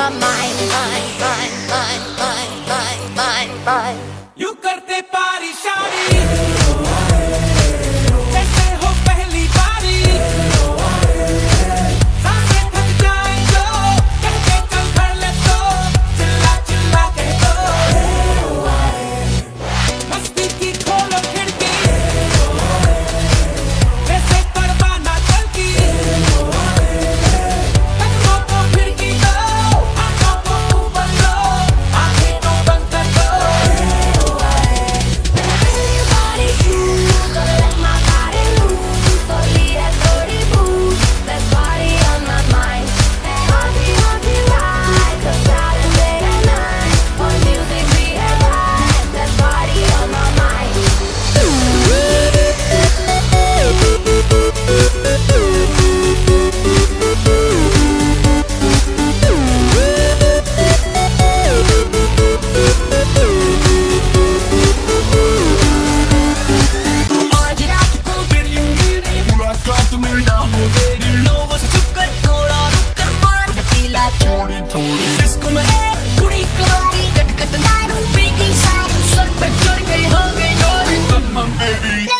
my mind, mind, mind, mind, mind, mind, mind, mind. You करते पारी शादी जैसे हो पहली बारी सांसें थक जाएं जो कहते चल घर ले तो चिल्ला चिल्ला कह दो मस्ती की खोलो खिड़की वैसे करवाना चलती कदमों को फिरकी दो आंखों को ऊपर लो आंखें तो बंद कर दो Body shoes, gonna let my body loose. Slowly that 30 boost. Let's party on my mind. Happy, happy ride. 'Cause out and late at night. On music we have life. Let's party on my mind. आज रात को मिलेंगे मुलाकात में ना हो देरी लोगों से चुप कर थोड़ा रुक कर मान पीला थोड़ी थोड़ी इसको मैं कुड़ी करूंगी कट कट दारू पी गई सारी सर पे चढ़ गई हो गई डोरी come on baby